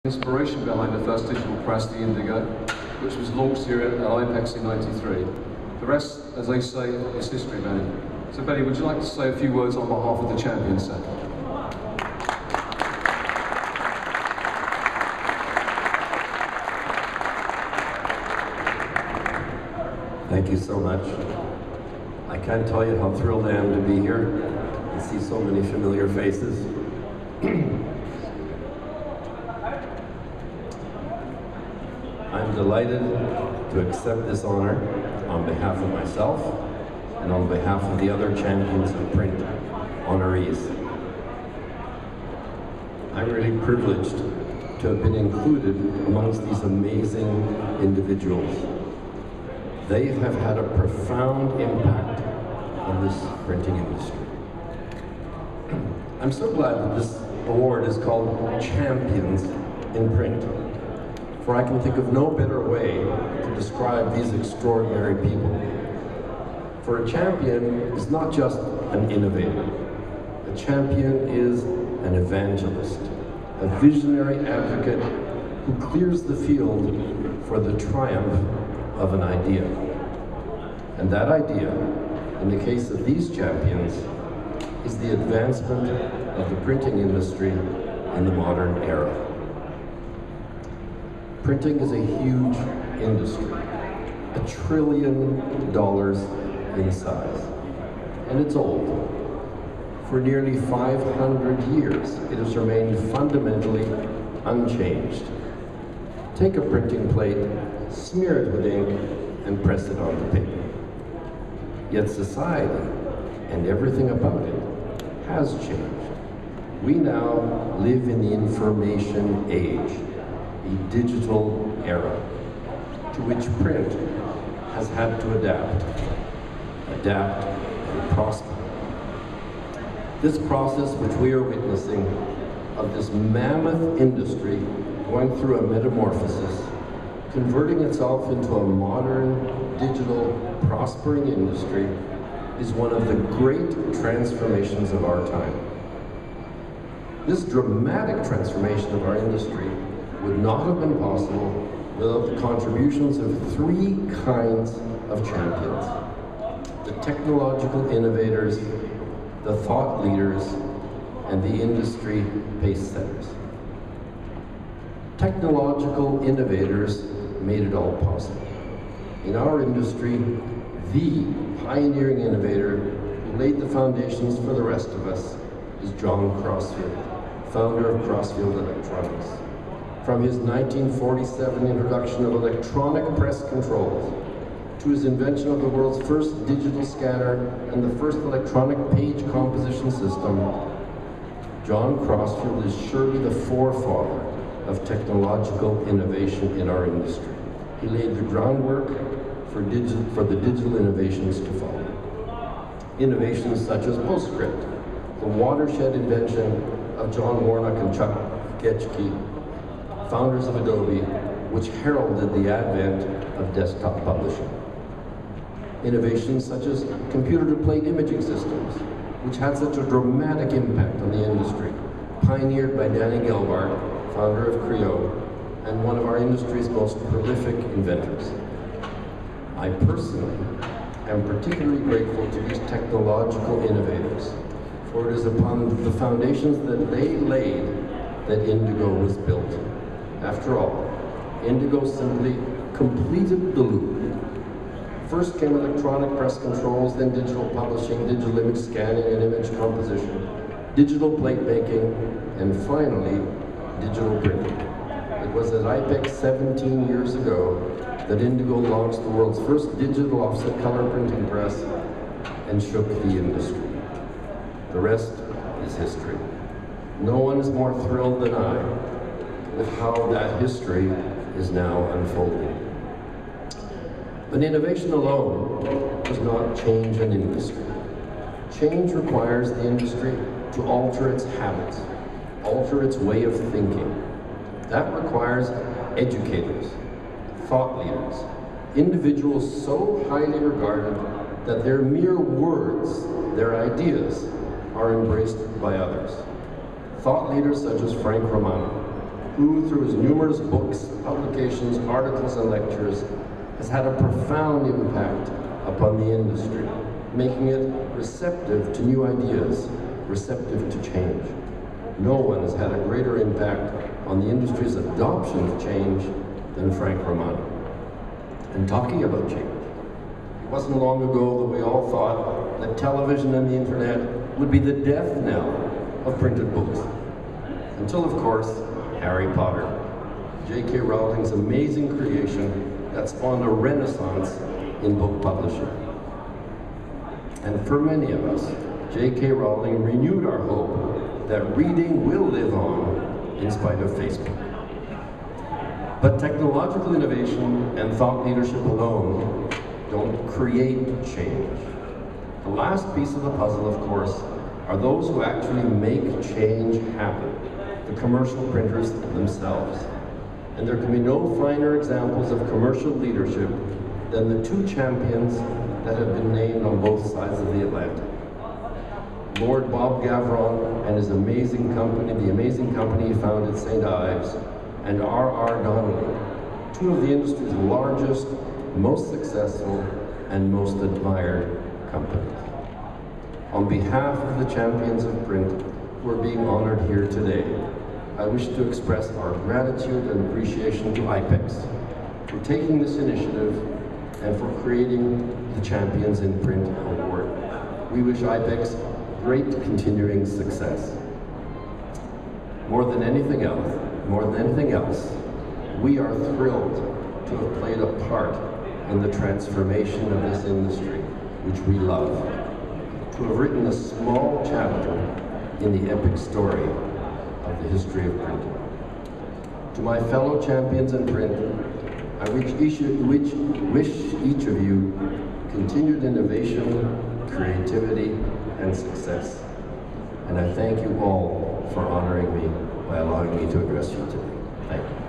Inspiration behind the first digital press, the Indigo, which was launched here at IPEX in '93. The rest, as they say, is history, Benny. So Benny, would you like to say a few words on behalf of the champion set? Thank you so much. I can't tell you how thrilled I am to be here and see so many familiar faces. I'm delighted to accept this honor on behalf of myself and on behalf of the other champions of print honorees. I'm really privileged to have been included amongst these amazing individuals. They have had a profound impact on this printing industry. I'm so glad that this award is called Champions in Print, for I can think of no better way to describe these extraordinary people. For a champion is not just an innovator. A champion is an evangelist, a visionary advocate who clears the field for the triumph of an idea. And that idea, in the case of these champions, is the advancement of the printing industry in the modern era. Printing is a huge industry, $1 trillion in size, and it's old. For nearly 500 years, it has remained fundamentally unchanged. Take a printing plate, smear it with ink, and press it on the paper. Yet society and everything about it has changed. We now live in the information age, a digital era, to which print has had to adapt and prosper. This process which we are witnessing of this mammoth industry going through a metamorphosis, converting itself into a modern, digital, prospering industry, is one of the great transformations of our time. This dramatic transformation of our industry would not have been possible without the contributions of three kinds of champions: the technological innovators, the thought leaders, and the industry pace setters. Technological innovators made it all possible. In our industry, the pioneering innovator who laid the foundations for the rest of us is John Crossfield, founder of Crossfield Electronics. From his 1947 introduction of electronic press controls, to his invention of the world's first digital scanner and the first electronic page composition system, John Crossfield is surely the forefather of technological innovation in our industry. He laid the groundwork for the digital innovations to follow. Innovations such as PostScript, the watershed invention of John Warnock and Chuck Geschke, founders of Adobe, which heralded the advent of desktop publishing. Innovations such as computer-to-plate imaging systems, which had such a dramatic impact on the industry, pioneered by Danny Gelbart, founder of Creo, and one of our industry's most prolific inventors. I personally am particularly grateful to these technological innovators, for it is upon the foundations that they laid that Indigo was built. After all, Indigo simply completed the loop. First came electronic press controls, then digital publishing, digital image scanning and image composition, digital plate making, and finally, digital printing. It was at IPEX 17 years ago that Indigo launched the world's first digital offset color printing press and shook the industry. The rest is history. No one is more thrilled than I with how that history is now unfolding. But innovation alone does not change an industry. Change requires the industry to alter its habits, alter its way of thinking. That requires educators, thought leaders, individuals so highly regarded that their mere words, their ideas, are embraced by others. Thought leaders such as Frank Romano, who, through his numerous books, publications, articles, and lectures, has had a profound impact upon the industry, making it receptive to new ideas, receptive to change. No one has had a greater impact on the industry's adoption of change than Frank Romano. And talking about change, it wasn't long ago that we all thought that television and the internet would be the death knell of printed books. Until, of course, Harry Potter, J.K. Rowling's amazing creation that spawned a renaissance in book publishing. And for many of us, J.K. Rowling renewed our hope that reading will live on in spite of Facebook. But technological innovation and thought leadership alone don't create change. The last piece of the puzzle, of course, are those who actually make change happen, the commercial printers themselves. And there can be no finer examples of commercial leadership than the two champions that have been named on both sides of the Atlantic. Lord Bob Gavron and his amazing company, the amazing company he founded, St. Ives, and R.R. Donnelly, two of the industry's largest, most successful, and most admired companies. On behalf of the champions of print who are being honored here today, I wish to express our gratitude and appreciation to IPEX for taking this initiative and for creating the Champions in Print Award. We wish IPEX great continuing success. More than anything else, we are thrilled to have played a part in the transformation of this industry, which we love. To have written a small chapter in the epic story of the history of printing. To my fellow champions in print, I wish each of you continued innovation, creativity, and success. And I thank you all for honoring me by allowing me to address you today. Thank you.